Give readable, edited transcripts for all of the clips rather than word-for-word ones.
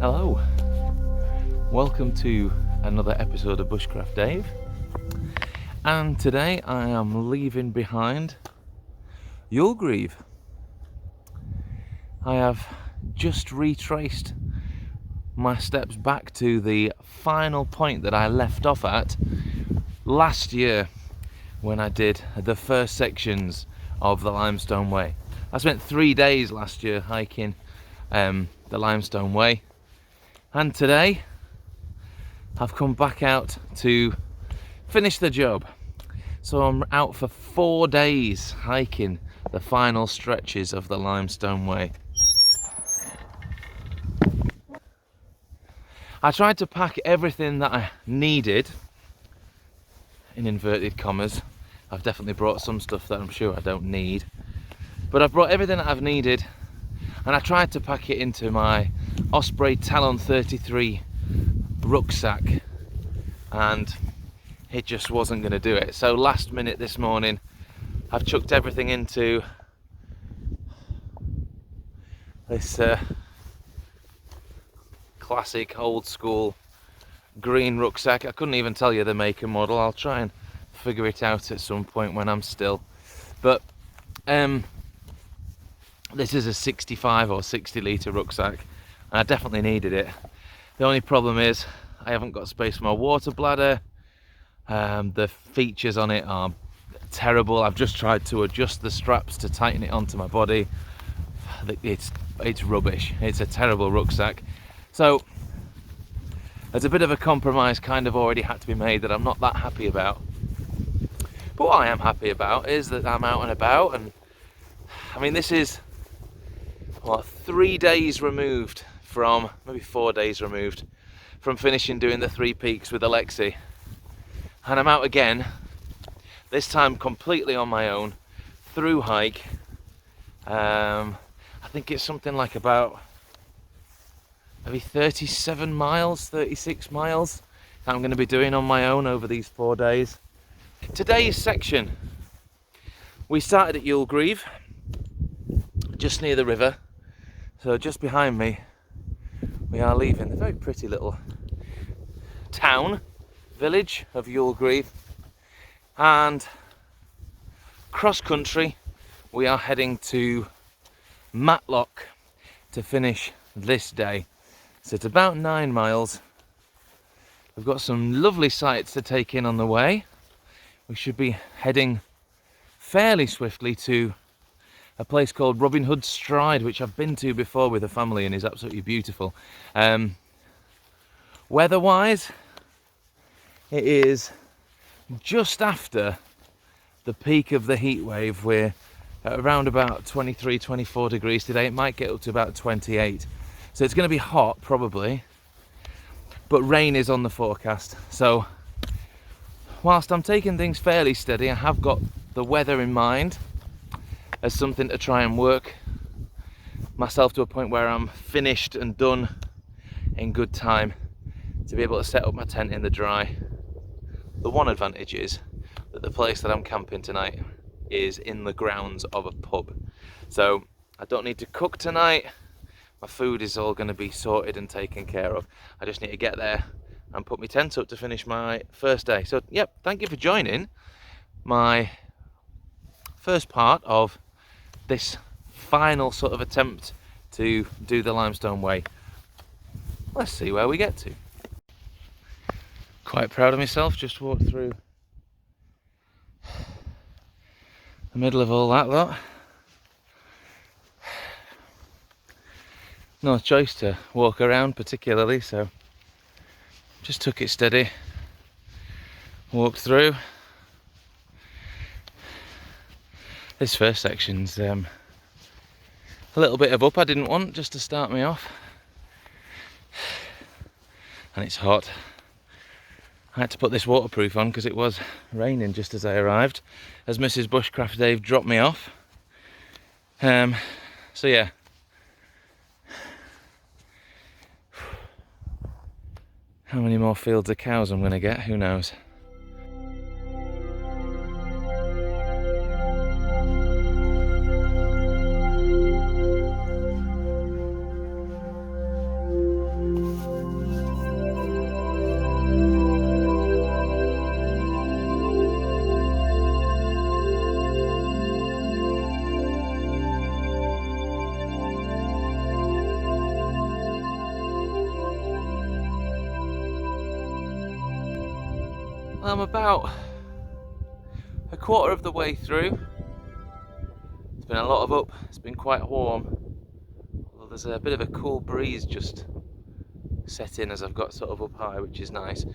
Hello, welcome to another episode of Bushcraft Dave, and today I am leaving behind Youlgreave. I have just retraced my steps back to the final point that I left off at last year when I did the first sections of the Limestone Way. I spent 3 days last year hiking the Limestone Way, and today I've come back out to finish the job. So I'm out for 4 days hiking the final stretches of the Limestone Way. I tried to pack everything that I needed, in inverted commas. I've definitely brought some stuff that I'm sure I don't need, but I've brought everything that I've needed, and I tried to pack it into my Osprey Talon 33 rucksack, and it just wasn't going to do it. So last minute this morning I've chucked everything into this classic old school green rucksack. I couldn't even tell you the make and model. I'll try and figure it out at some point when I'm still, but this is a 65 or 60 litre rucksack, and I definitely needed it. The only problem is I haven't got space for my water bladder. The features on it are terrible. I've just tried to adjust the straps to tighten it onto my body. It's rubbish. It's a terrible rucksack. So there's a bit of a compromise kind of already had to be made that I'm not that happy about. But what I am happy about is that I'm out and about, and I mean, this is 3 days removed from, maybe 4 days removed from finishing doing the 3 peaks with Alexi, and I'm out again, this time completely on my own, through hike. I think it's something like about maybe 37 miles, 36 miles that I'm going to be doing on my own over these 4 days. Today's section, we started at Youlgreave, just near the river. So just behind me, we are leaving the very pretty little village of Youlgreave, and cross country we are heading to Matlock to finish this day. So it's about 9 miles. We've got some lovely sights to take in on the way. We should be heading fairly swiftly to a place called Robin Hood's Stride, which I've been to before with a family and is absolutely beautiful. Weather-wise, it is just after the peak of the heat wave. We're at around about 23, 24 degrees today. It might get up to about 28. So it's going to be hot, probably, but rain is on the forecast. So whilst I'm taking things fairly steady, I have got the weather in mind as something to try and work myself to a point where I'm finished and done in good time to be able to set up my tent in the dry. The one advantage is that the place that I'm camping tonight is in the grounds of a pub, so I don't need to cook tonight. My food is all going to be sorted and taken care of. I just need to get there and put my tent up to finish my first day. So yep, thank you for joining my first part of this final sort of attempt to do the Limestone Way. Let's see where we get to. Quite proud of myself, just walked through the middle of all that lot. No choice to walk around particularly, so just took it steady, walked through. This first section's a little bit of up I didn't want, just to start me off, and it's hot. I had to put this waterproof on because it was raining just as I arrived, as Mrs. Bushcraft Dave dropped me off. So yeah, how many more fields of cows I'm going to get, who knows. Well, I'm about a quarter of the way through. It's been a lot of up, it's been quite warm. Although there's a bit of a cool breeze just set in as I've got sort of up high, which is nice.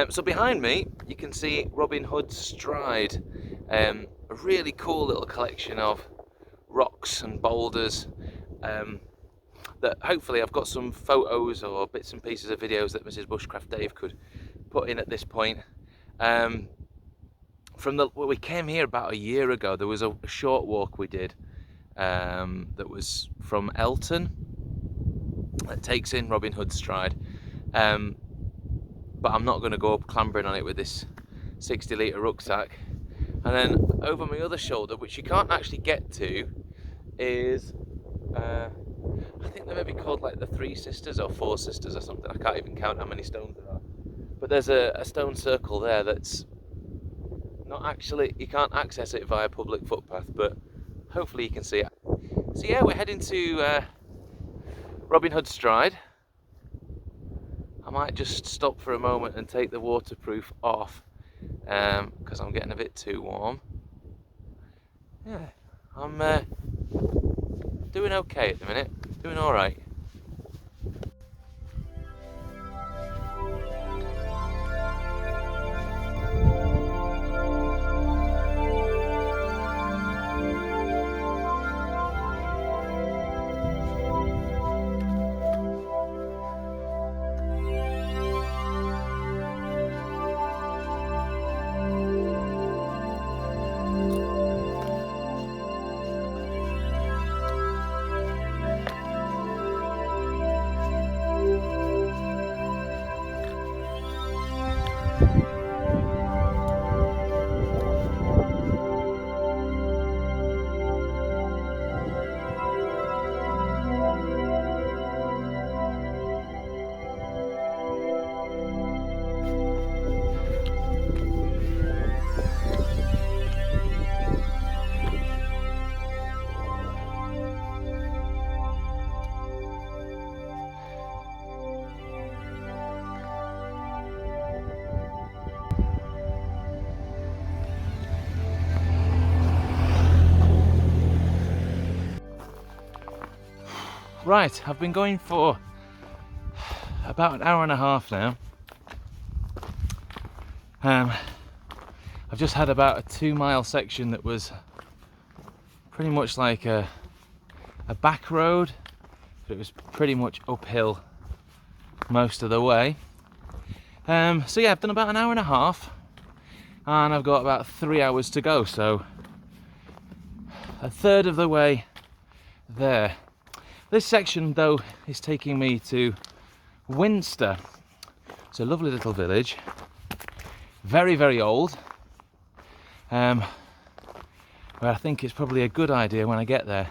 So behind me, you can see Robin Hood's Stride, a really cool little collection of rocks and boulders that hopefully I've got some photos or bits and pieces of videos that Mrs. Bushcraft Dave could put in at this point. We came here about a year ago. There was a short walk we did that was from Elton that takes in Robin Hood's Stride, but I'm not going to go up clambering on it with this 60-litre rucksack. And then over my other shoulder, which you can't actually get to, is I think they're maybe called like the Three Sisters or Four Sisters or something. I can't even count how many stones there are, but there's a stone circle there that's not actually, you can't access it via public footpath, but hopefully you can see it. So yeah, we're heading to Robin Hood Stride. I might just stop for a moment and take the waterproof off because I'm getting a bit too warm. Yeah, I'm doing okay at the minute, doing all right. Right, I've been going for about an hour and a half now. I've just had about a 2-mile section that was pretty much like a back road, but it was pretty much uphill most of the way. So yeah, I've done about an hour and a half, and I've got about 3 hours to go, so a third of the way there. This section though is taking me to Winster. It's a lovely little village, very, very old, where I think it's probably a good idea when I get there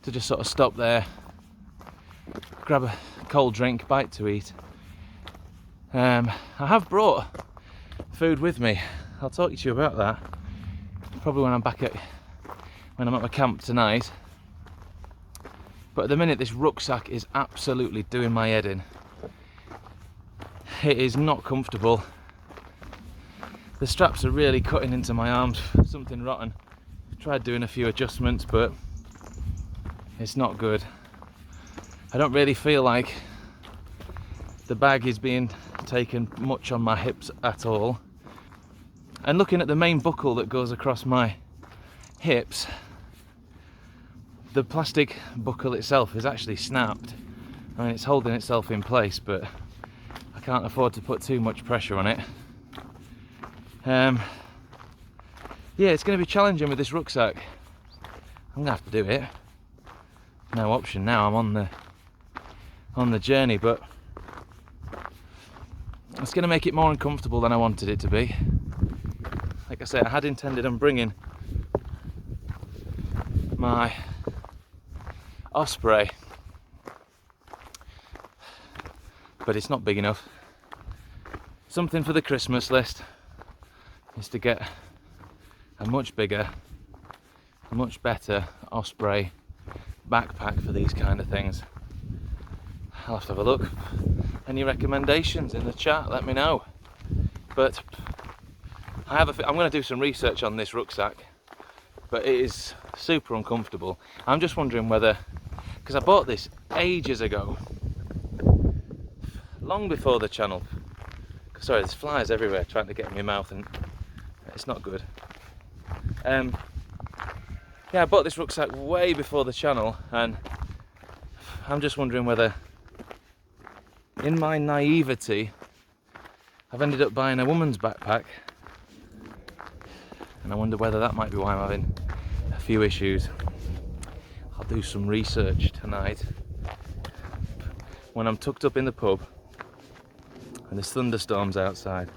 to just sort of stop there, grab a cold drink, bite to eat. I have brought food with me. I'll talk to you about that probably when I'm at my camp tonight. But at the minute, this rucksack is absolutely doing my head in. It is not comfortable. The straps are really cutting into my arms, something rotten. I've tried doing a few adjustments, but it's not good. I don't really feel like the bag is being taken much on my hips at all. And looking at the main buckle that goes across my hips, the plastic buckle itself is actually snapped. I mean, it's holding itself in place, but I can't afford to put too much pressure on it. Yeah, it's going to be challenging with this rucksack. I'm going to have to do it. No option now, I'm on the journey, but it's going to make it more uncomfortable than I wanted it to be. Like I said, I had intended on bringing my Osprey, but it's not big enough. Something for the Christmas list is to get a much bigger, a much better Osprey backpack for these kind of things. I'll have to have a look. Any recommendations in the chat, let me know. But I'm going to do some research on this rucksack, but it is super uncomfortable. I'm just wondering whether, because I bought this ages ago, long before the channel. Sorry, there's flies everywhere trying to get in my mouth and it's not good. Yeah, I bought this rucksack way before the channel, and I'm just wondering whether, in my naivety, I've ended up buying a woman's backpack, and I wonder whether that might be why I'm having a few issues. I'll do some research tonight when I'm tucked up in the pub and there's thunderstorms outside.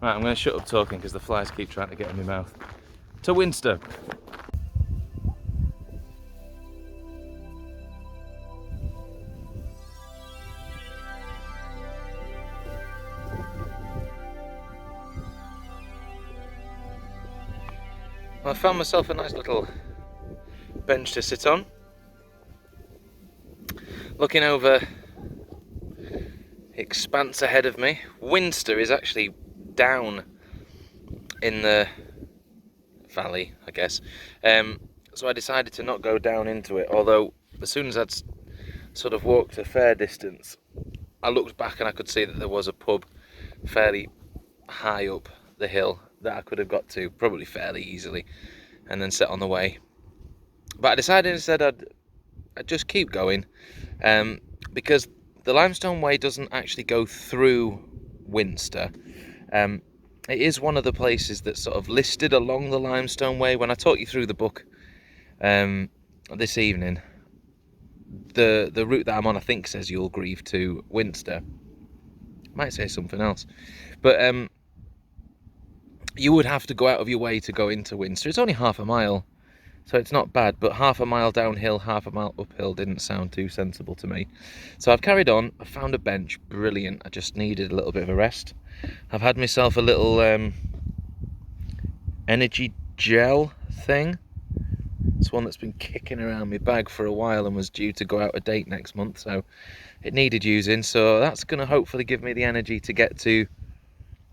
Right, I'm going to shut up talking because the flies keep trying to get in my mouth. To Winster. Well, I found myself a nice little bench to sit on, looking over the expanse ahead of me. Winster is actually down in the valley, I guess, so I decided to not go down into it, although as soon as I'd sort of walked a fair distance, I looked back and I could see that there was a pub fairly high up the hill that I could have got to probably fairly easily and then set on the way. But I decided instead I'd just keep going, because the Limestone Way doesn't actually go through Winster. It is one of the places that's sort of listed along the Limestone Way. When I talk you through the book this evening, the route that I'm on I think says Youlgreave to Winster. Might say something else, but you would have to go out of your way to go into Winster. It's only half a mile, so it's not bad, but half a mile downhill, half a mile uphill didn't sound too sensible to me. So I've carried on. I found a bench, brilliant. I just needed a little bit of a rest. I've had myself a little energy gel thing. It's one that's been kicking around my bag for a while and was due to go out a date next month, so it needed using. So that's going to hopefully give me the energy to get to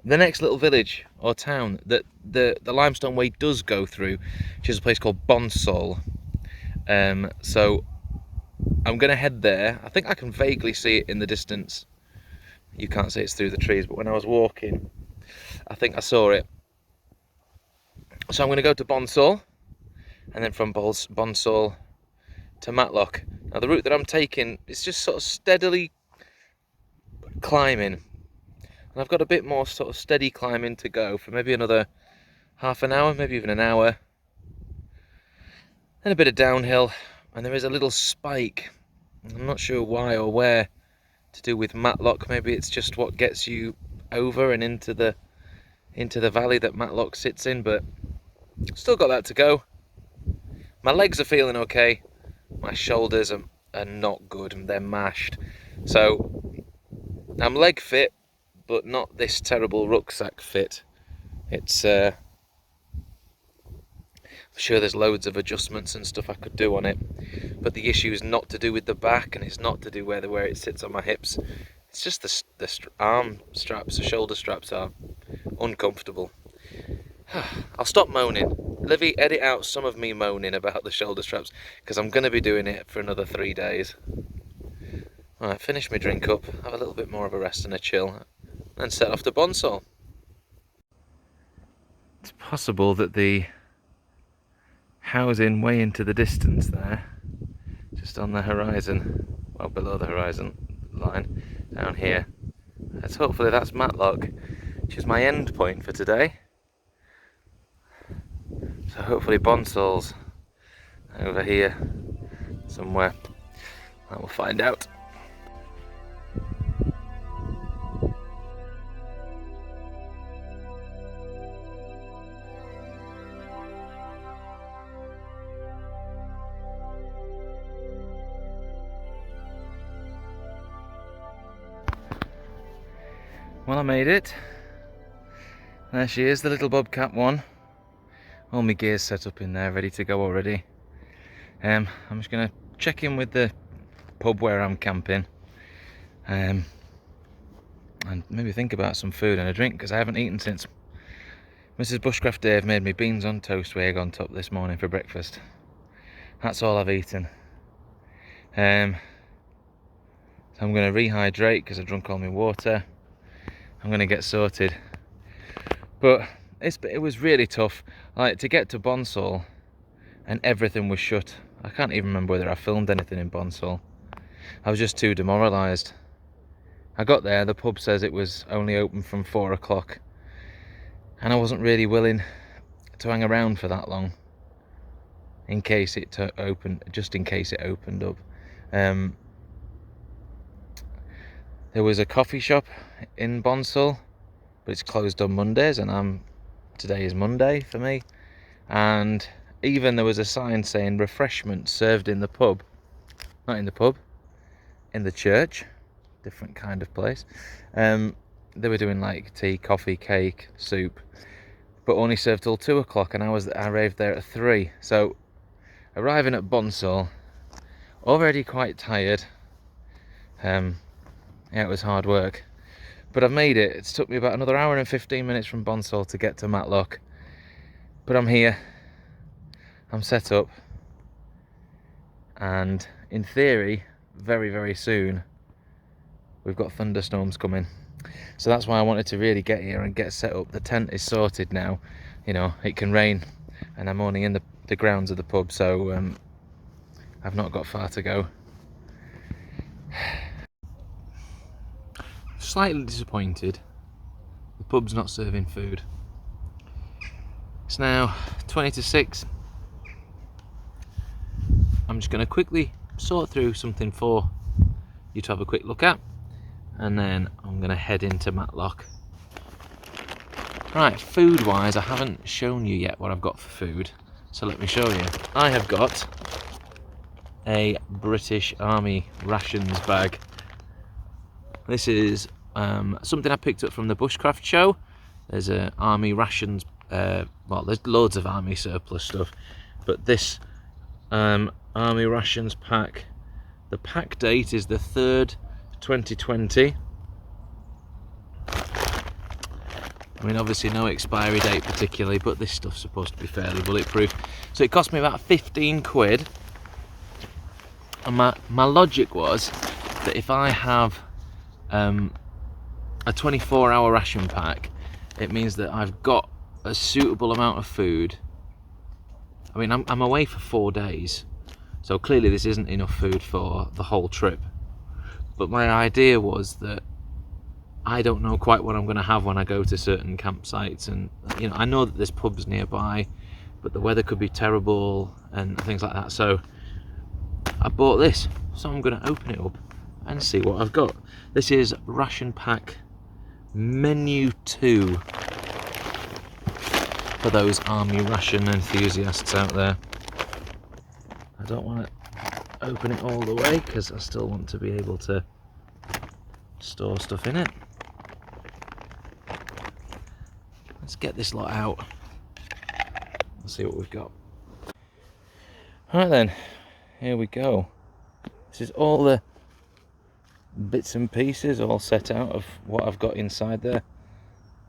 the next little village or town that the Limestone Way does go through, which is a place called Bonsall. So I'm going to head there. I think I can vaguely see it in the distance. You can't see it's through the trees, but when I was walking, I think I saw it. So I'm going to go to Bonsall, and then from Bonsall to Matlock. Now the route that I'm taking is just sort of steadily climbing. And I've got a bit more sort of steady climbing to go for maybe another half an hour, maybe even an hour. Then a bit of downhill, and there is a little spike. I'm not sure why or where, to do with Matlock. Maybe it's just what gets you over and into the valley that Matlock sits in, but still got that to go. My legs are feeling okay. My shoulders are not good, they're mashed. So I'm leg fit, but not this terrible rucksack fit. It's I'm sure there's loads of adjustments and stuff I could do on it, but the issue is not to do with the back, and it's not to do where it sits on my hips. It's just the arm straps, the shoulder straps are uncomfortable. I'll stop moaning. Livy, edit out some of me moaning about the shoulder straps, because I'm going to be doing it for another 3 days. Right, finish my drink up, have a little bit more of a rest and a chill, and set off to Bonsall. It's possible that the housing way into the distance there, just on the horizon, well below the horizon line, down here, hopefully that's Matlock, which is my end point for today. So hopefully Bonsall's over here somewhere. I will find out. Well, I made it. There she is, the little bobcat one. All my gear's set up in there, ready to go already. I'm just going to check in with the pub where I'm camping. and maybe think about some food and a drink, because I haven't eaten since Mrs. Bushcraft Dave made me beans on toast with egg on top this morning for breakfast. That's all I've eaten. So I'm going to rehydrate because I drunk all my water. I'm going to get sorted. But it was really tough. Like, to get to Bonsall and everything was shut. I can't even remember whether I filmed anything in Bonsall. I was just too demoralised. I got there, the pub says it was only open from 4 o'clock. And I wasn't really willing to hang around for that long. In case it opened, just in case it opened up. There was a coffee shop in Bonsall, but it's closed on Mondays, and today is Monday for me. And even there was a sign saying refreshments served in the pub. Not in the pub, in the church. Different kind of place. They were doing like tea, coffee, cake, soup, but only served till 2 o'clock, and I arrived there at 3. So arriving at Bonsall, already quite tired. Yeah, it was hard work, but I've made it. It's took me about another hour and 15 minutes from Bonsall to get to Matlock, but I'm here, I'm set up, and in theory, very, very soon, we've got thunderstorms coming. So that's why I wanted to really get here and get set up. The tent is sorted now. You know, it can rain, and I'm only in the grounds of the pub, so I've not got far to go. Slightly disappointed the pub's not serving food. It's now 20 to 6. I'm just going to quickly sort through something for you to have a quick look at, and then I'm going to head into Matlock. Right, food wise, I haven't shown you yet what I've got for food, so let me show you. I have got a British Army rations bag. This is something I picked up from the Bushcraft show. There's a army rations, well, there's loads of army surplus stuff, but this army rations pack, the pack date is the 3rd 2020. I mean, obviously no expiry date particularly, but this stuff's supposed to be fairly bulletproof. So it cost me about 15 quid, and my logic was that if I have a 24-hour ration pack, it means that I've got a suitable amount of food. I mean, I'm away for 4 days, so clearly this isn't enough food for the whole trip. But my idea was that I don't know quite what I'm going to have when I go to certain campsites, and you know, I know that there's pubs nearby, but the weather could be terrible and things like that. So I bought this, so I'm going to open it up and see what I've got. This is ration pack menu 2 for those army ration enthusiasts out there. I don't want to open it all the way because I still want to be able to store stuff in it. Let's get this lot out. Let's see what we've got. Right then, here we go. This is all the bits and pieces all set out of what I've got inside there.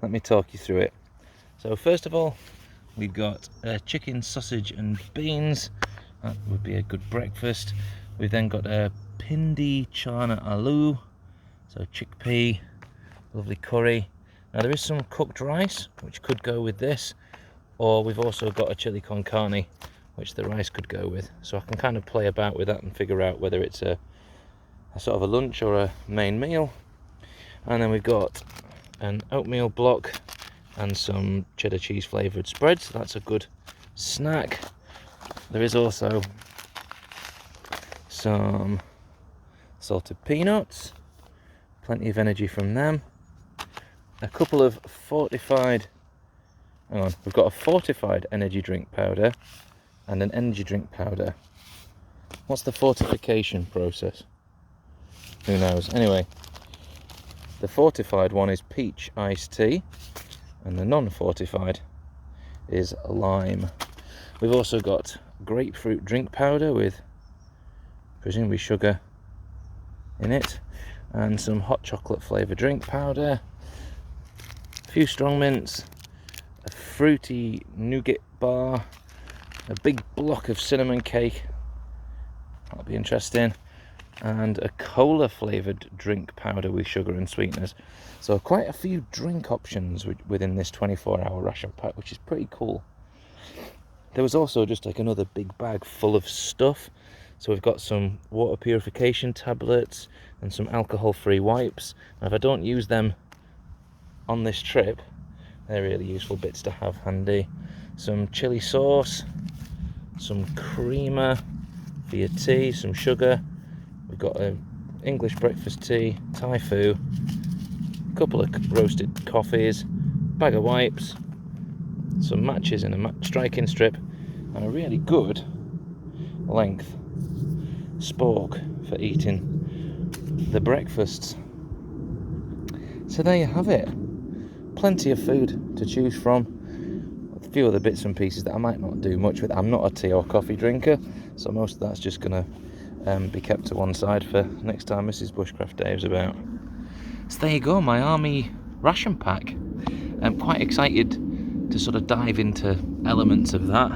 Let me talk you through it. So first of all, we've got chicken, sausage and beans. That would be a good breakfast. We've then got a pindi chana aloo, so chickpea, lovely curry. Now there is some cooked rice which could go with this, or we've also got a chili con carne which the rice could go with. So I can kind of play about with that and figure out whether it's a sort of a lunch or a main meal. And then we've got an oatmeal block and some cheddar cheese flavoured spread, so that's a good snack. There is also some salted peanuts, plenty of energy from them. A couple of fortified, hang on, we've got a fortified energy drink powder and an energy drink powder. What's the fortification process? Who knows? Anyway, the fortified one is peach iced tea, and the non-fortified is lime. We've also got grapefruit drink powder with presumably sugar in it. and some hot chocolate flavoured drink powder, a few strong mints, a fruity nougat bar, a big block of cinnamon cake, that'll be interesting, and a cola flavoured drink powder with sugar and sweeteners. So quite a few drink options within this 24-hour ration pack, which is pretty cool. There was also just like another big bag full of stuff. So we've got some water purification tablets and some alcohol-free wipes. And if I don't use them on this trip, they're really useful bits to have handy. Some chili sauce, some creamer for your tea, some sugar. We've got an English breakfast tea, Thai food, a couple of roasted coffees, bag of wipes, some matches in a striking strip, and a really good length spork for eating the breakfasts. So there you have it. Plenty of food to choose from. A few other bits and pieces that I might not do much with. I'm not a tea or coffee drinker, so most of that's just going to be kept to one side for next time Mrs. Bushcraft Dave's about. So there you go, my army ration pack. I'm quite excited to sort of dive into elements of that.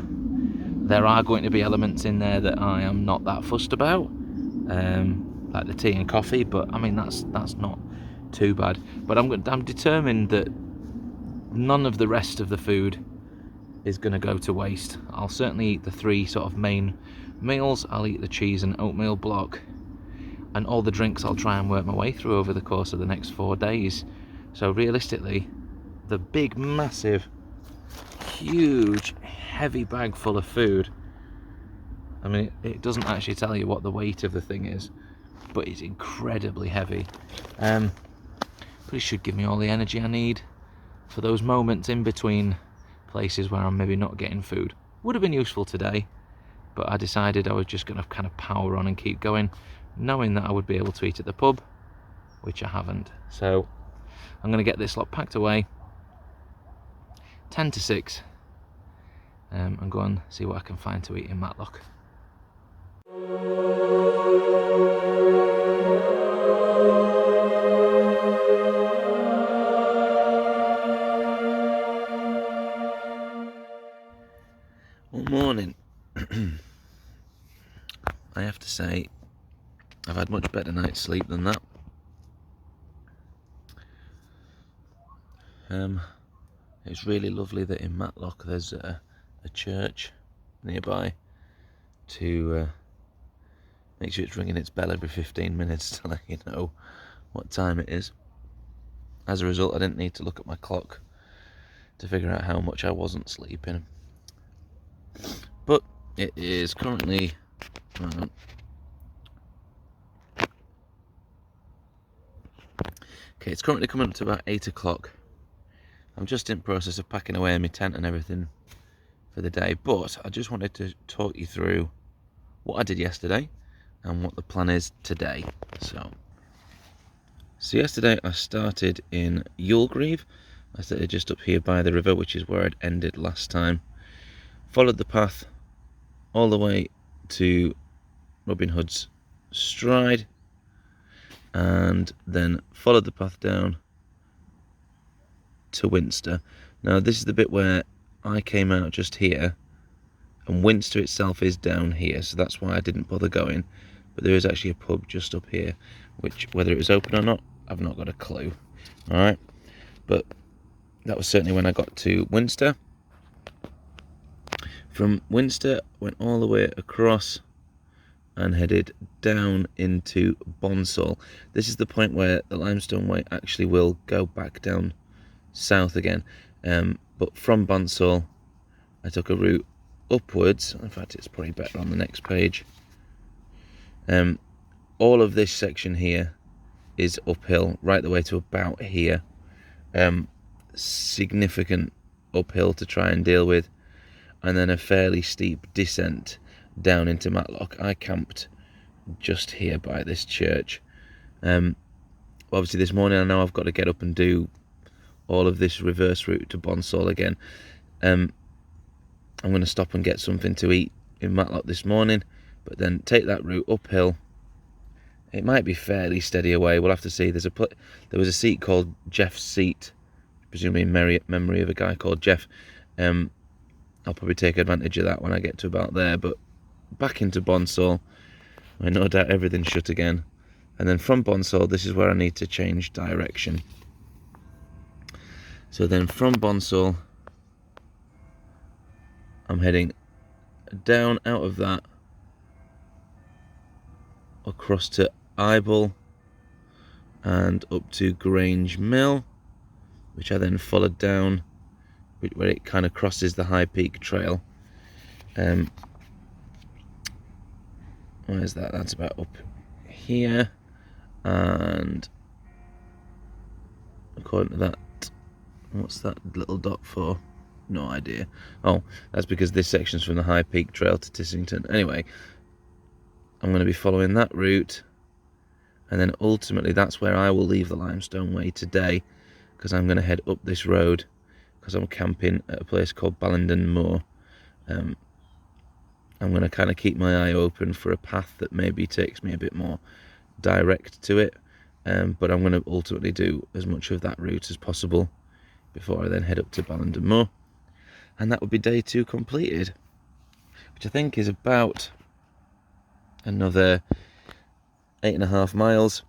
There are going to be elements in there that I am not that fussed about, like the tea and coffee, but I mean that's not too bad. But I'm determined that none of the rest of the food is going to go to waste. I'll certainly eat the 3 sort of main meals. I'll eat the cheese and oatmeal block, and all the drinks I'll try and work my way through over the course of the next 4 days. So realistically, the big, massive, huge, heavy bag full of food, I mean, it doesn't actually tell you what the weight of the thing is, but it's incredibly heavy. But it should give me all the energy I need for those moments in between places where I'm maybe not getting food. Would have been useful today, but I decided I was just going to kind of power on and keep going, knowing that I would be able to eat at the pub, which I haven't. So I'm going to get this lot packed away 10 to 6 and go and see what I can find to eat in Matlock. Well, morning. I have to say, I've had much better night's sleep than that. It's really lovely that in Matlock there's a church nearby to make sure it's ringing its bell every 15 minutes to let you know what time it is. As a result, I didn't need to look at my clock to figure out how much I wasn't sleeping. But it is currently it's currently coming up to about 8 o'clock. I'm just in process of packing away my tent and everything for the day, but I just wanted to talk you through what I did yesterday and what the plan is today. So yesterday I started in Youlgreave. I started just up here by the river, which is where I'd ended last time. Followed the path all the way to Robin Hood's Stride, and then followed the path down to Winster. Now this is the bit where I came out just here, and Winster itself is down here, so that's why I didn't bother going. But there is actually a pub just up here, which, whether it was open or not, I've not got a clue. Alright, but that was certainly when I got to Winster. From Winster, went all the way across and headed down into Bonsall. This is the point where the Limestone Way actually will go back down south again. But from Bonsall, I took a route upwards. In fact, it's probably better on the next page. All of this section here is uphill right the way to about here. Significant uphill to try and deal with, and then a fairly steep descent down into Matlock. I camped just here by this church. Obviously this morning I know I've got to get up and do all of this reverse route to Bonsall again. I'm going to stop and get something to eat in Matlock this morning, but then take that route uphill It might be fairly steady away. We'll have to see. There was a seat called Jeff's Seat, presumably in memory of a guy called Jeff. I'll probably take advantage of that when I get to about there. But back into Bonsall, where no doubt everything's shut again. And then from Bonsall, this is where I need to change direction. So then from Bonsall, I'm heading down out of that, across to Ible, and up to Grange Mill, which I then followed down, where it kind of crosses the High Peak Trail. Where's that? That's about up here, and according to that, what's that little dot for? No idea. Oh, that's because this section's from the High Peak Trail to Tissington. Anyway, I'm going to be following that route, and then ultimately that's where I will leave the Limestone Way today, because I'm going to head up this road, because I'm camping at a place called Ballidon Moor. I'm going to kind of keep my eye open for a path that maybe takes me a bit more direct to it, but I'm going to ultimately do as much of that route as possible before I then head up to Ballidon Moor, and that would be day 2 completed, which I think is about another 8.5 miles.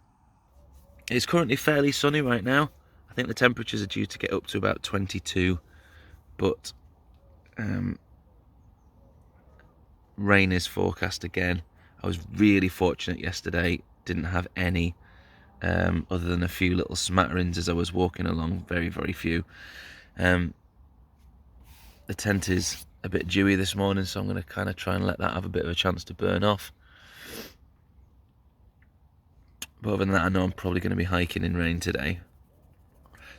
It's currently fairly sunny right now. I think the temperatures are due to get up to about 22, but rain is forecast again. I was really fortunate yesterday, didn't have any, other than a few little smatterings as I was walking along, very, very few. The tent is a bit dewy this morning, so I'm going to kind of try and let that have a bit of a chance to burn off. But other than that, I know I'm probably going to be hiking in rain today.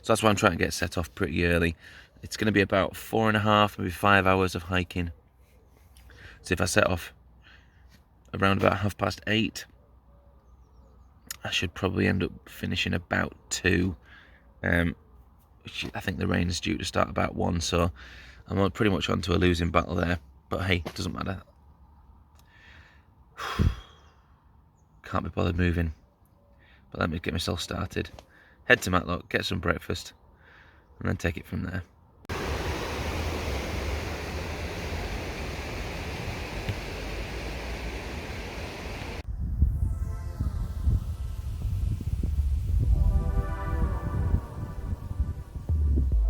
So that's why I'm trying to get set off pretty early. It's going to be about 4.5, maybe 5 hours of hiking. So if I set off around about 8:30, I should probably end up finishing about 2. Which I think the rain is due to start about 1, so I'm pretty much onto a losing battle there. But hey, it doesn't matter. Can't be bothered moving. But let me get myself started. Head to Matlock, get some breakfast, and then take it from there.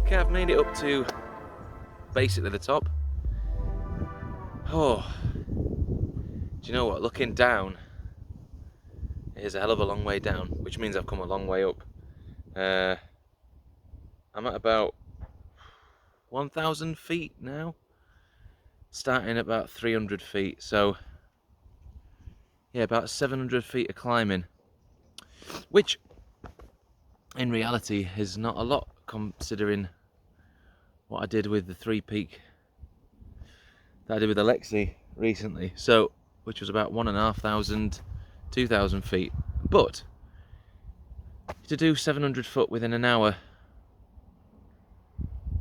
Okay, I've made it up to basically the top. Oh, do you know what? Looking down, it is a hell of a long way down, which means I've come a long way up. I'm at about 1,000 feet now, starting at about 300 feet, so yeah, about 700 feet of climbing, which in reality is not a lot considering what I did with the 3-peak that I did with Alexi recently, so which was about 1,500, 2,000 feet. But to do 700 foot within an hour,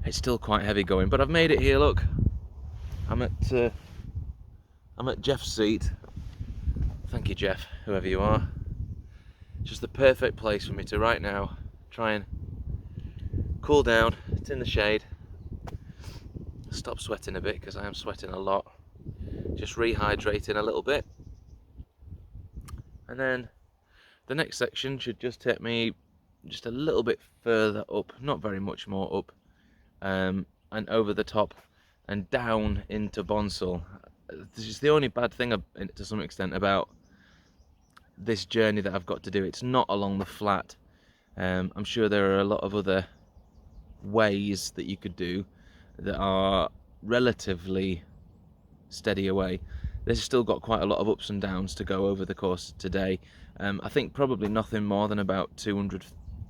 it's still quite heavy going. But I've made it here. Look, I'm at Jeff's seat. Thank you, Jeff, whoever you are. Just the perfect place for me to right now try and cool down. It's in the shade. Stop sweating a bit, because I am sweating a lot. Just rehydrating a little bit, and then the next section should just take me just a little bit further up, not very much more up, and over the top and down into Bonsall. This is the only bad thing to some extent about this journey that I've got to do. It's not along the flat. I'm sure there are a lot of other ways that you could do that are relatively steady away. This has still got quite a lot of ups and downs to go over the course of today. I think probably nothing more than about 200,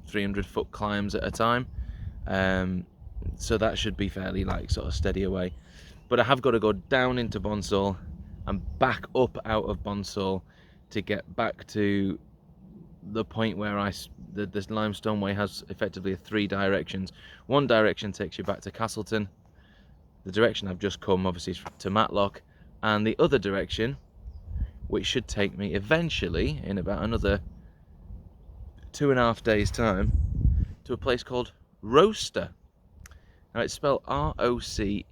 300 foot climbs at a time. So that should be fairly like sort of steady away. But I have got to go down into Bonsall and back up out of Bonsall to get back to the point where this Limestone Way has effectively 3 directions. One direction takes you back to Castleton. The direction I've just come obviously is to Matlock, and the other direction which should take me eventually, in about another 2.5 days' time, to a place called Roaster. Now it's spelled Rocester,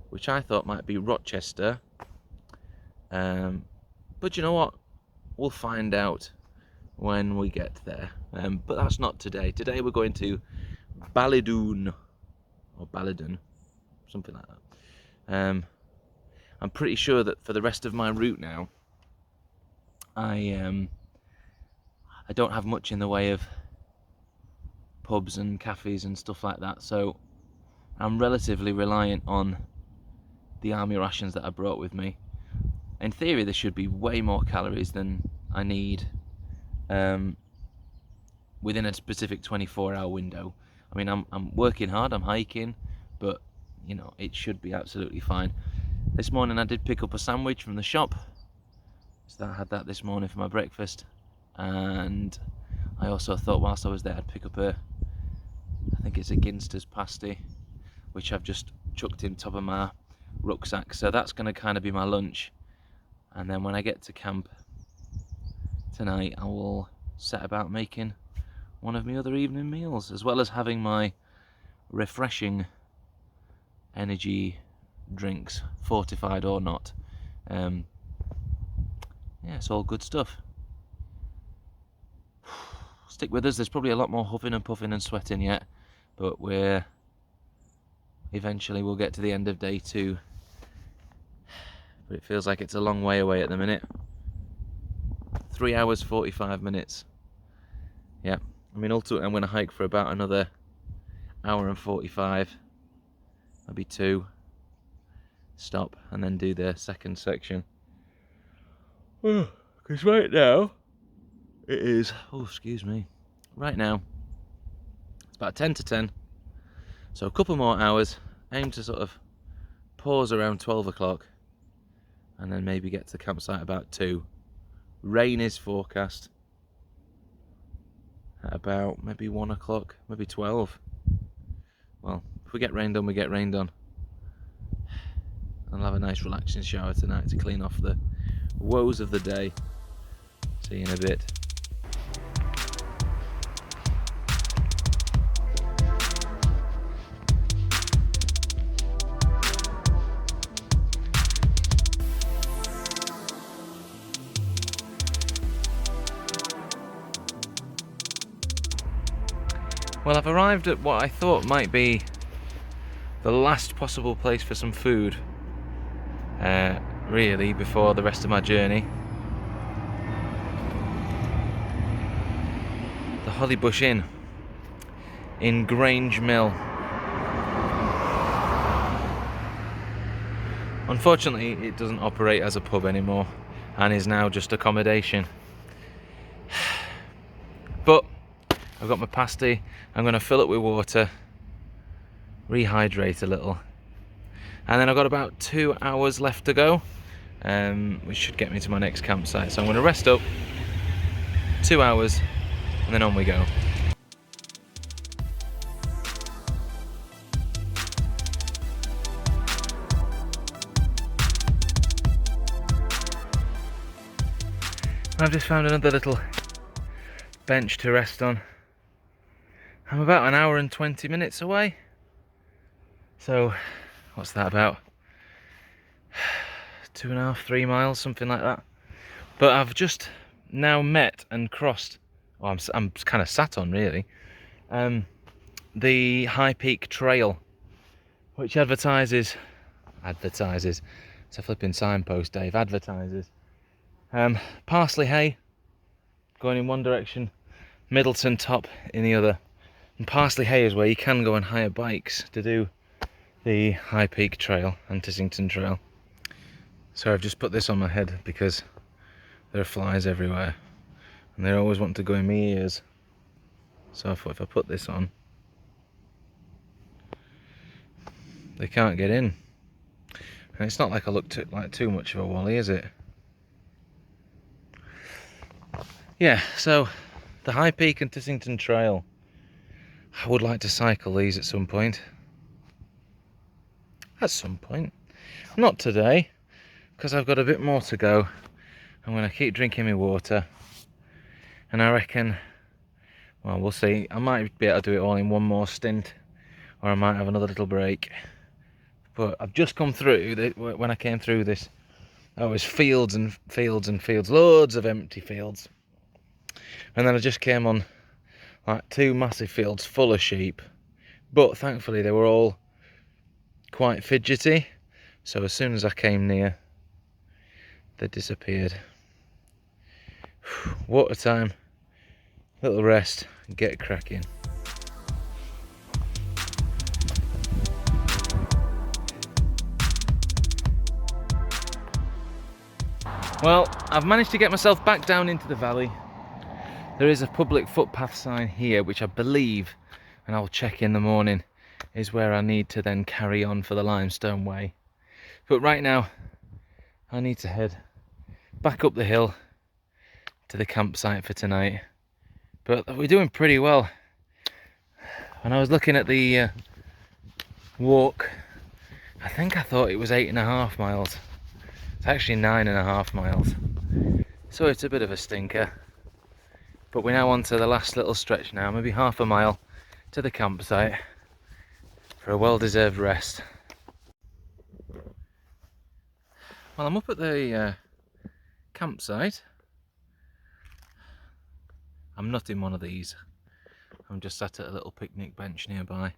which I thought might be Rochester, but you know what? We'll find out when we get there. But that's not today. Today we're going to Ballidon, or Ballidon, something like that. I'm pretty sure that for the rest of my route now, I don't have much in the way of pubs and cafes and stuff like that, so I'm relatively reliant on the army rations that I brought with me. In theory, there should be way more calories than I need within a specific 24-hour window. I mean, I'm working hard, I'm hiking, but you know, it should be absolutely fine. This morning I did pick up a sandwich from the shop, so I had that this morning for my breakfast, and I also thought whilst I was there I'd pick up I think it's a Ginster's pasty, which I've just chucked in top of my rucksack, so that's going to kind of be my lunch. And then when I get to camp tonight, I will set about making one of my other evening meals, as well as having my refreshing energy drinks, fortified or not. Yeah, it's all good stuff. Stick with us, there's probably a lot more huffing and puffing and sweating yet, but eventually we'll get to the end of day 2. But it feels like it's a long way away at the minute. 3 hours 45 minutes. Yeah, I mean ultimately I'm going to hike for about another hour and 45, maybe 2, stop and then do the second section. Because right now it is, excuse me, right now it's about 10 to 10, so a couple more hours. Aim to sort of pause around 12 o'clock and then maybe get to the campsite about 2. Rain is forecast at about maybe 1 o'clock, maybe 12. Well, if we get rain done, we get rain done. I'll have a nice relaxing shower tonight to clean off the woes of the day. See you in a bit. Well, I've arrived at what I thought might be the last possible place for some food, really, before the rest of my journey. The Hollybush Inn in Grange Mill. Unfortunately, it doesn't operate as a pub anymore and is now just accommodation. But I've got my pasty, I'm going to fill it with water, rehydrate a little, and then I've got about 2 hours left to go, which should get me to my next campsite. So I'm going to rest up, 2 hours, and then on we go. I've just found another little bench to rest on. I'm about 1 hour and 20 minutes away. So, what's that about? 2.5, 3 miles, something like that. But I've just now met and crossed, well, I'm kind of sat on really, the High Peak Trail, which advertises, it's a flipping signpost, Dave, advertises. Parsley Hay going in one direction, Middleton Top in the other. And Parsley Hay is where you can go and hire bikes to do the High Peak Trail and Tissington Trail. So I've just put this on my head because there are flies everywhere and they always want to go in my ears. So I thought if I put this on, they can't get in. And it's not like I look like too much of a wally, is it? Yeah, so the High Peak and Tissington Trail. I would like to cycle these at some point. At some point. Not today. because I've got a bit more to go, I'm going to keep drinking my water, and I reckon, well, we'll see, I might be able to do it all in one more stint, or I might have another little break. But I've just come through, when I came through this, there was fields and fields and fields, loads of empty fields, and then I just came on like 2 massive fields full of sheep, but thankfully they were all quite fidgety, so as soon as I came near, they disappeared. Water time, little rest, get cracking. Well, I've managed to get myself back down into the valley. There is a public footpath sign here, which I believe, and I'll check in the morning, is where I need to then carry on for the Limestone Way. But right now, I need to head back up the hill to the campsite for tonight. But we're doing pretty well. When I was looking at the walk, I think I thought it was 8.5 miles. It's actually 9.5 miles. So it's a bit of a stinker. But we're now on to the last little stretch now, maybe half a mile to the campsite for a well-deserved rest. Well, I'm up at the campsite. I'm not in one of these. I'm just sat at a little picnic bench nearby.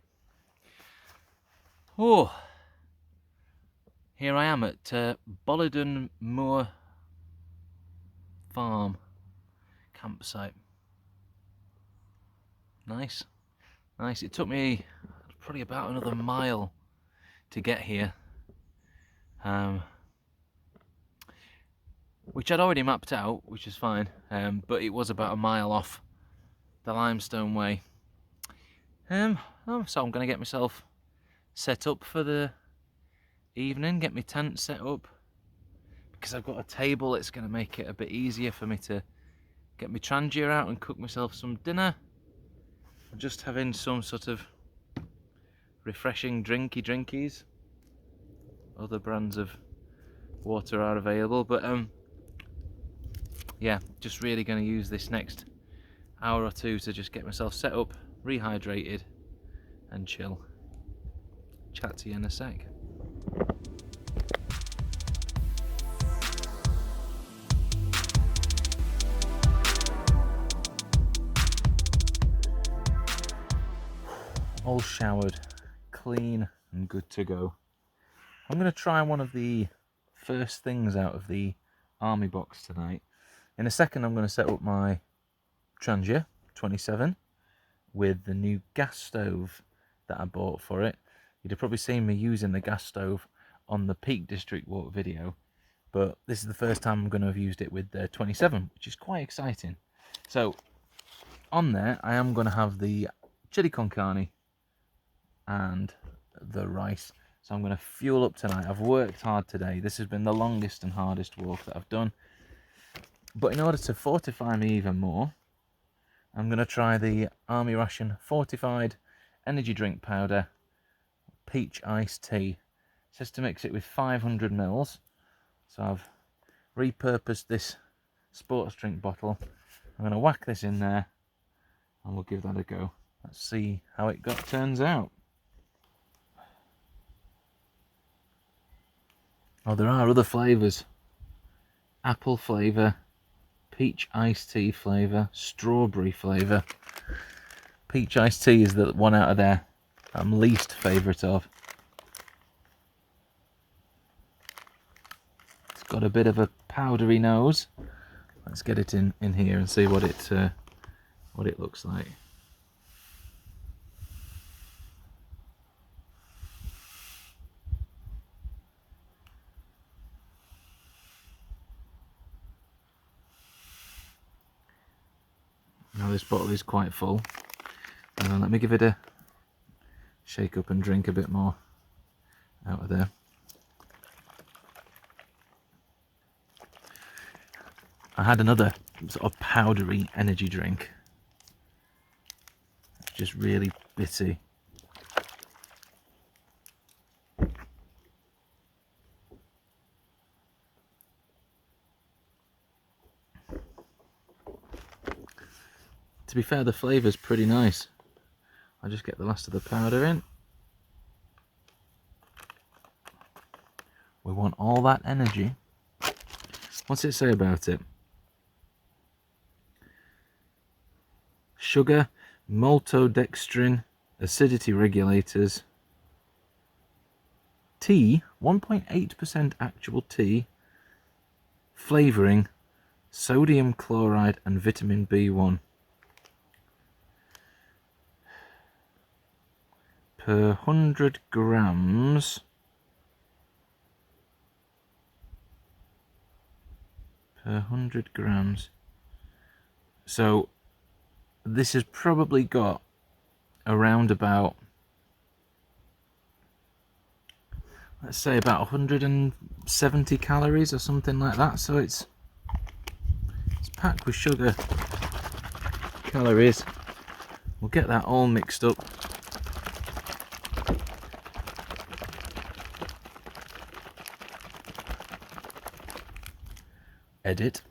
Oh, here I am at Ballidon Moor Farm campsite. Nice, nice. It took me probably about another mile to get here, which I'd already mapped out, which is fine, but it was about a mile off the Limestone Way. So I'm going to get myself set up for the evening, get my tent set up, because I've got a table. It's going to make it a bit easier for me to get my trangia out and cook myself some dinner. I'm just having some sort of refreshing drinkies. Other brands of water are available, but yeah, just really going to use this next hour or two to just get myself set up, rehydrated, and chill. Chat to you in a sec. All showered, clean and good to go. I'm going to try one of the first things out of the army box tonight. In a second I'm going to set up my Trangia 27 with the new gas stove that I bought for it. You'd have probably seen me using the gas stove on the Peak District Walk video, but this is the first time I'm going to have used it with the 27, which is quite exciting. So on there I am going to have the chili con carne and the rice. So I'm going to fuel up tonight. I've worked hard today. This has been the longest and hardest walk that I've done. But in order to fortify me even more, I'm going to try the Army Ration fortified energy drink powder, peach iced tea. It says to mix it with 500 mils. So I've repurposed this sports drink bottle. I'm going to whack this in there and we'll give that a go. Let's see how it turns out. Oh, there are other flavours. Apple flavour, peach iced tea flavour, strawberry flavour. Peach iced tea is the one out of there I'm least favourite of. It's got a bit of a powdery nose. Let's get it in here and see what it looks like. Now this bottle is quite full. Let me give it a shake up and drink a bit more out of there. I had another sort of powdery energy drink. It's just really bitty. To be fair, the flavour's pretty nice. I'll just get the last of the powder in. We want all that energy. What's it say about it? Sugar, maltodextrin, acidity regulators, tea, 1.8% actual tea, flavouring, sodium chloride and vitamin B1. Per 100 grams. Per 100 grams. So this has probably got around about, let's say about 170 calories or something like that. So it's packed with sugar, calories. We'll get that all mixed up. Edit.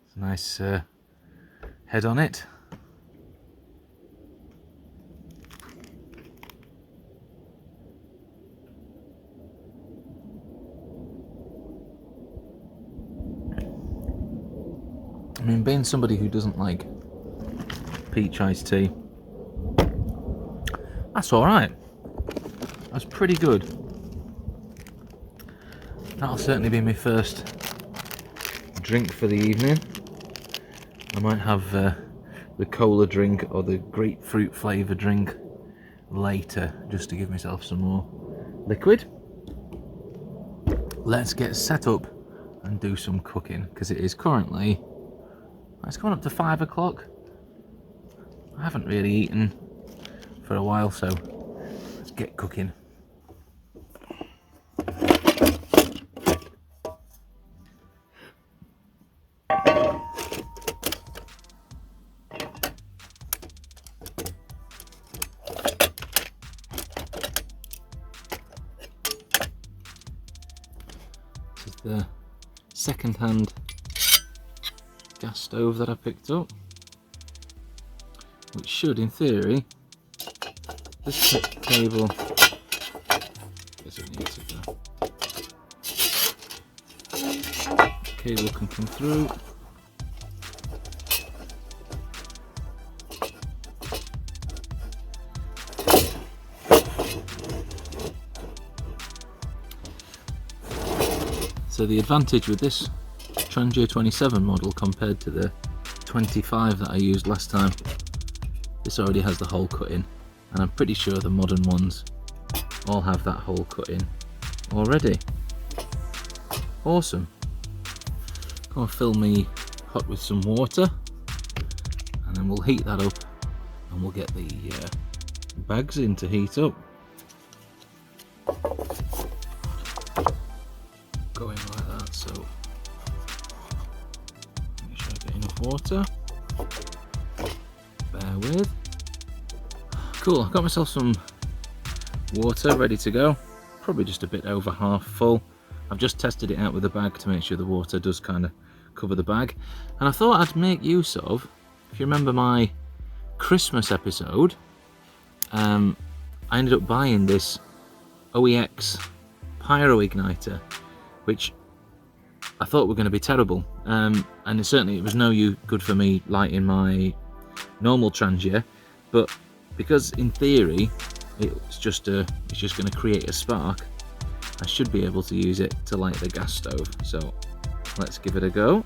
It's a nice head on it. I mean, being somebody who doesn't like peach iced tea, that's alright. That's pretty good. That'll certainly be my first drink for the evening. I might have the cola drink or the grapefruit flavour drink later, just to give myself some more liquid. Let's get set up and do some cooking, because it is currently, it's gone up to 5 o'clock. I haven't really eaten for a while, so let's get cooking. This is the second-hand gas stove that I picked up, which should, in theory, this cable, doesn't need to go. Cable can come through. So the advantage with this Trangia 27 model compared to the 25 that I used last time, this already has the hole cut in, and I'm pretty sure the modern ones all have that hole cut in already. Awesome. Gonna fill me hot with some water, and then we'll heat that up and we'll get the bags in to heat up. Going like that, so make sure I get enough water. Bear with. Cool, I've got myself some water ready to go. Probably just a bit over half full. I've just tested it out with the bag to make sure the water does kind of cover the bag. And I thought I'd make use of, if you remember my Christmas episode, I ended up buying this OEX pyro igniter, which I thought were going to be terrible, and it was no good for me lighting my normal Trangia, but because in theory it's just going to create a spark, I should be able to use it to light the gas stove. So let's give it a go.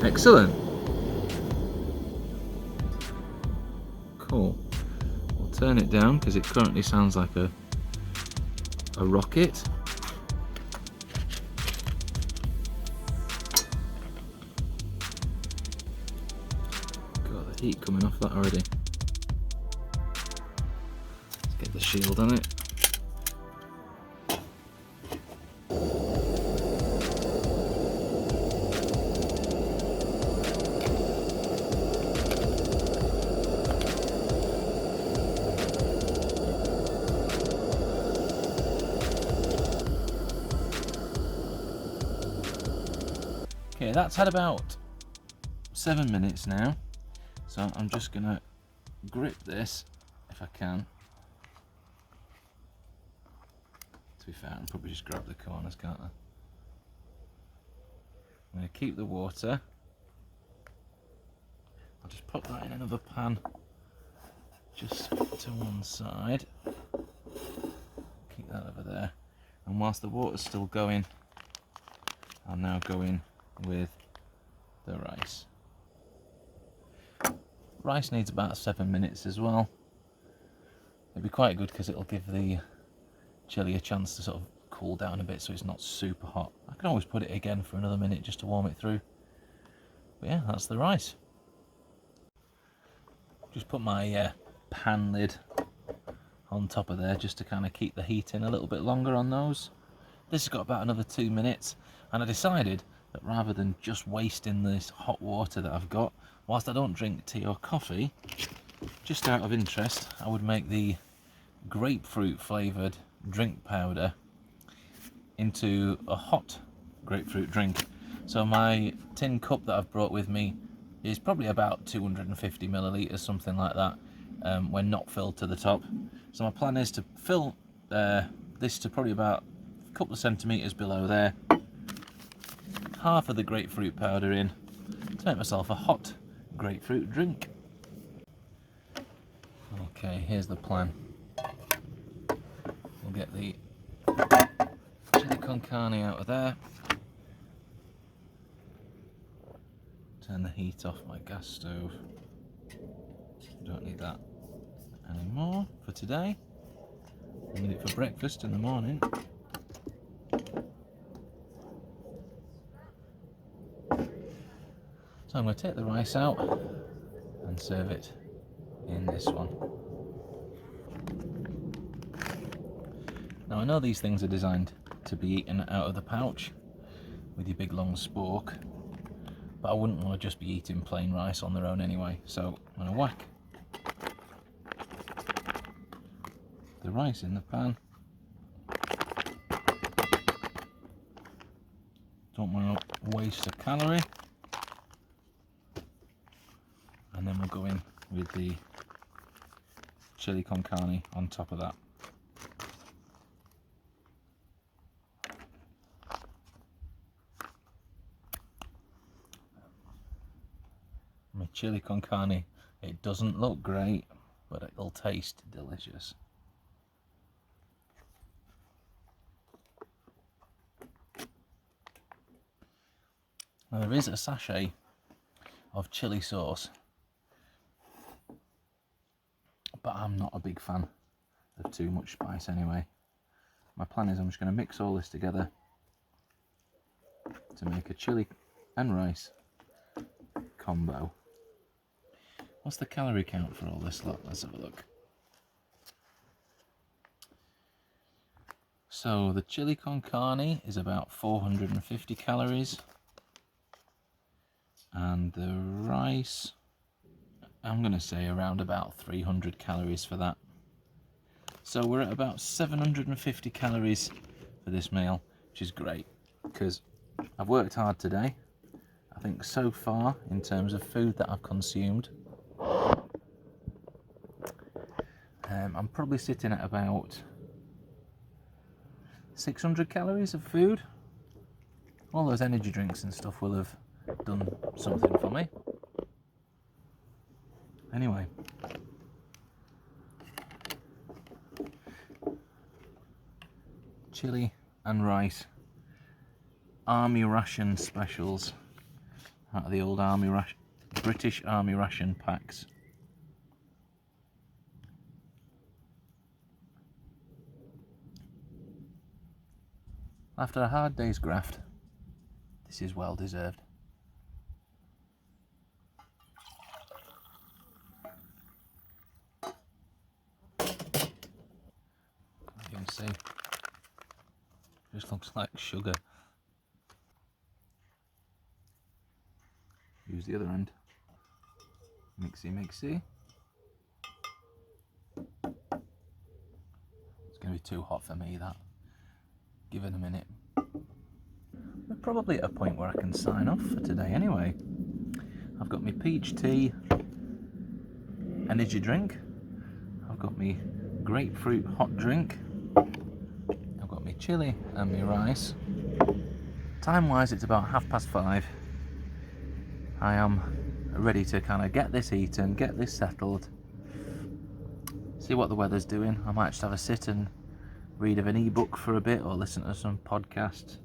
Excellent. Cool. We'll turn it down because it currently sounds like a rocket. Got the heat coming off that already. Let's get the shield on it. Okay, that's had about 7 minutes now, so I'm just gonna grip this if I can. To be fair, I can probably just grab the corners, can't I? I'm gonna keep the water. I'll just put that in another pan, just to one side. Keep that over there. And whilst the water's still going, I'll now go in with the rice. Rice needs about 7 minutes as well. It'd be quite good because it'll give the chili a chance to sort of cool down a bit so it's not super hot. I can always put it again for another minute just to warm it through. But yeah, that's the rice. Just put my pan lid on top of there just to kind of keep the heat in a little bit longer on those. This has got about another 2 minutes, and I decided that rather than just wasting this hot water that I've got, whilst I don't drink tea or coffee, just out of interest, I would make the grapefruit flavoured drink powder into a hot grapefruit drink. So my tin cup that I've brought with me is probably about 250 millilitres, something like that, when not filled to the top. So my plan is to fill this to probably about a couple of centimetres below there, half of the grapefruit powder in, to make myself a hot grapefruit drink. Okay, here's the plan. We'll get the chili con carne out of there. Turn the heat off my gas stove. Don't need that anymore for today. I need it for breakfast in the morning. So I'm going to take the rice out and serve it in this one. Now I know these things are designed to be eaten out of the pouch with your big long spork, but I wouldn't want to just be eating plain rice on their own anyway, so I'm going to whack the rice in the pan. Don't want to waste a calorie. And then we'll go in with the chili con carne on top of that. My chili con carne, it doesn't look great, but it'll taste delicious. Now there is a sachet of chili sauce, but I'm not a big fan of too much spice anyway. My plan is I'm just going to mix all this together to make a chili and rice combo. What's the calorie count for all this lot? Let's have a look. So the chili con carne is about 450 calories. And the rice, I'm going to say around about 300 calories for that. So we're at about 750 calories for this meal, which is great because I've worked hard today. I think so far, in terms of food that I've consumed, I'm probably sitting at about 600 calories of food. All those energy drinks and stuff will have done something for me. Anyway, chili and rice, army ration specials out of the old British Army ration packs. After a hard day's graft, this is well deserved. You can see, just looks like sugar. Use the other end. Mixy, mixy. It's going to be too hot for me, that. Give it a minute. We're probably at a point where I can sign off for today anyway. I've got my peach tea, energy drink. I've got my grapefruit hot drink. I've got my chilli and my rice. Time wise, it's about 5:30. I am ready to kind of get this eaten, get this settled, see what the weather's doing. I might just have a sit and read of an ebook for a bit or listen to some podcasts.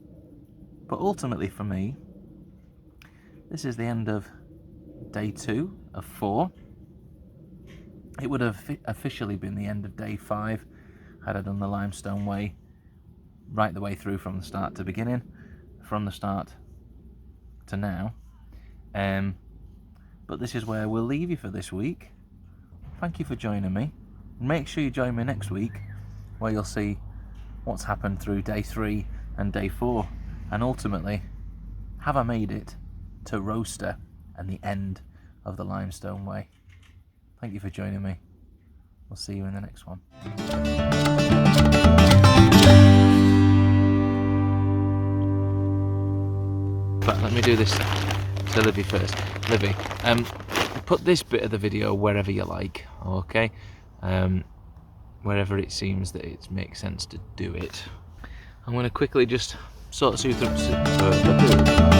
But ultimately for me, this is the end of day 2 of 4. It would have officially been the end of day 5 had I done the Limestone Way right the way through from the start to beginning, from the start to now. But this is where we'll leave you for this week. Thank you for joining me. Make sure you join me next week, where you'll see what's happened through day 3 and day 4, and ultimately, have I made it to Roaster and the end of the Limestone Way. Thank you for joining me. We'll see you in the next one. But let me do this to Livy first. Livy, put this bit of the video wherever you like, okay? Wherever it seems that it makes sense to do it. I'm going to quickly just sort of through